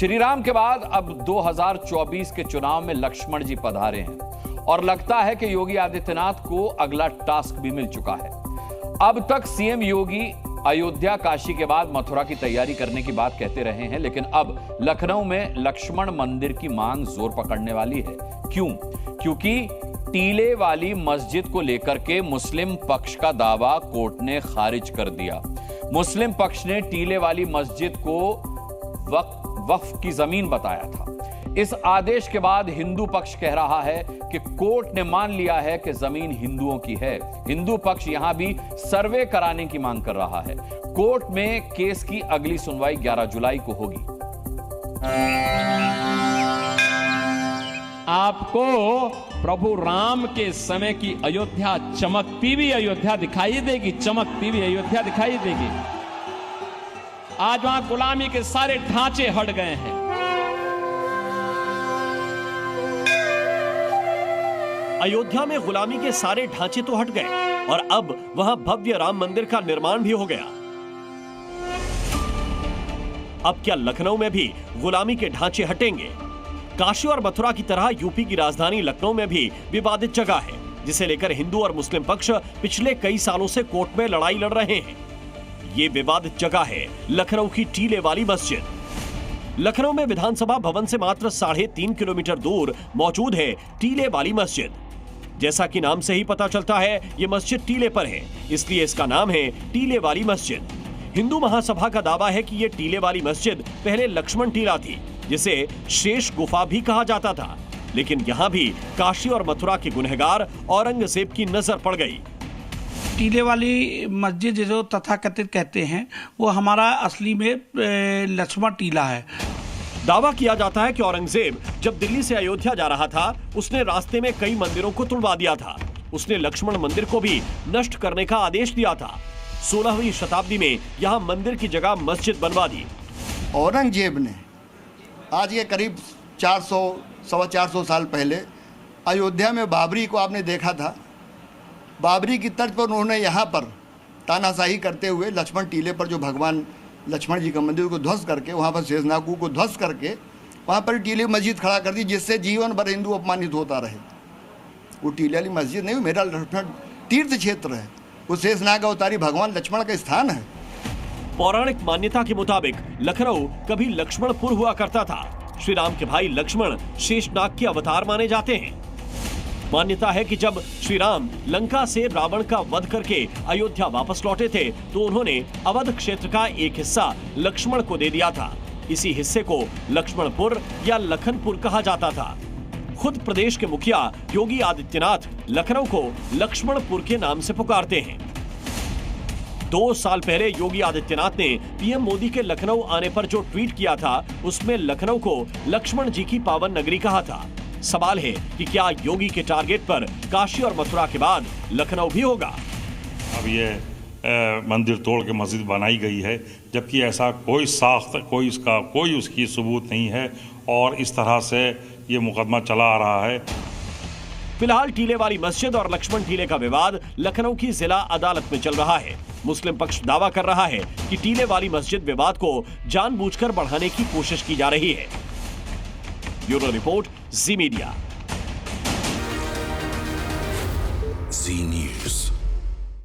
श्री राम के बाद अब 2024 के चुनाव में लक्ष्मण जी पधारे हैं और लगता है कि योगी आदित्यनाथ को अगला टास्क भी मिल चुका है। अब तक सीएम योगी अयोध्या, काशी के बाद मथुरा की तैयारी करने की बात कहते रहे हैं, लेकिन अब लखनऊ में लक्ष्मण मंदिर की मांग जोर पकड़ने वाली है। क्यों? क्योंकि टीले वाली मस्जिद को लेकर के मुस्लिम पक्ष का दावा कोर्ट ने खारिज कर दिया। मुस्लिम पक्ष ने टीले वाली मस्जिद को वक्फ की जमीन बताया था। इस आदेश के बाद हिंदू पक्ष कह रहा है कि कोर्ट ने मान लिया है कि जमीन हिंदुओं की है। हिंदू पक्ष यहां भी सर्वे कराने की मांग कर रहा है। कोर्ट में केस की अगली सुनवाई 11 जुलाई को होगी। आपको प्रभु राम के समय की अयोध्या, चमकती हुई अयोध्या दिखाई देगी, चमकती हुई अयोध्या दिखाई देगी। आज वहां गुलामी के सारे ढांचे हट गए हैं। अयोध्या में गुलामी के सारे ढांचे तो हट गए और अब वहां भव्य राम मंदिर का निर्माण भी हो गया। अब क्या लखनऊ में भी गुलामी के ढांचे हटेंगे? काशी और मथुरा की तरह यूपी की राजधानी लखनऊ में भी विवादित जगह है, जिसे लेकर हिंदू और मुस्लिम पक्ष पिछले कई सालों से कोर्ट में लड़ाई लड़ रहे हैं। ये विवादित जगह है लखनऊ की टीले वाली मस्जिद। लखनऊ में विधानसभा भवन से मात्र 3.5 किलोमीटर दूर मौजूद है टीले वाली मस्जिद। जैसा कि नाम से ही पता चलता है, ये मस्जिद टीले पर है, इसलिए इसका नाम है टीले वाली मस्जिद। हिंदू महासभा का दावा है कि ये टीले वाली मस्जिद पहले लक्ष्मण टीला थी, जिसे शेष गुफा भी कहा जाता था, लेकिन यहाँ भी काशी और मथुरा के गुनहगार औरंगजेब की नजर पड़ गई। टीले वाली मस्जिद जो तथाकथित कहते हैं, वो हमारा असली में लक्ष्मण टीला है। दावा किया जाता है कि औरंगजेब जब दिल्ली से अयोध्या जा रहा था, उसने रास्ते में कई मंदिरों को तुड़वा दिया था। उसने लक्ष्मण मंदिर को भी नष्ट करने का आदेश दिया था। 16वीं शताब्दी में यहाँ मंदिर की जगह मस्जिद बनवा दी। औरंगजेब ने आज ये करीब 400-425 साल पहले अयोध्या में बाबरी को आपने देखा था। बाबरी की तर्ज पर उन्होंने यहाँ पर तानाशाही करते हुए लक्ष्मण टीले पर जो भगवान लक्ष्मण जी का मंदिर को ध्वस्त करके, वहाँ पर शेषनागू को ध्वस्त करके वहाँ पर टीले मस्जिद खड़ा कर दी, जिससे जीवन भर हिंदू अपमानित होता रहे। वो टीले वाली मस्जिद नहीं, मेरा लक्ष्मण तीर्थ क्षेत्र है, वो शेषनाग अवतारी भगवान लक्ष्मण का स्थान है। पौराणिक मान्यता के मुताबिक लखनऊ कभी लक्ष्मणपुर हुआ करता था। श्री राम के भाई लक्ष्मण शेषनाग के अवतार माने जाते हैं। मान्यता है कि जब श्री राम लंका से रावण का वध करके अयोध्या वापस लौटे थे, तो उन्होंने अवध क्षेत्र का एक हिस्सा लक्ष्मण को दे दिया था। इसी हिस्से को लक्ष्मणपुर या लखनपुर कहा जाता था। खुद प्रदेश के मुखिया योगी आदित्यनाथ लखनऊ को लक्ष्मणपुर के नाम से पुकारते हैं। 2 साल पहले योगी आदित्यनाथ ने पीएम मोदी के लखनऊ आने पर जो ट्वीट किया था, उसमें लखनऊ को लक्ष्मण जी की पावन नगरी कहा था। सवाल है कि क्या योगी के टारगेट पर काशी और मथुरा के बाद लखनऊ भी होगा? अब ये मंदिर तोड़ के मस्जिद बनाई गई है, जबकि ऐसा कोई साख्त, कोई उसकी सबूत नहीं है और इस तरह से ये मुकदमा चला आ रहा है। फिलहाल टीले वाली मस्जिद और लक्ष्मण टीले का विवाद लखनऊ की जिला अदालत में चल रहा है। मुस्लिम पक्ष दावा कर रहा है कि टीले वाली मस्जिद विवाद को जानबूझकर बढ़ाने की कोशिश की जा रही है। ब्यूरो रिपोर्ट, जी मीडिया। जी न्यूज़।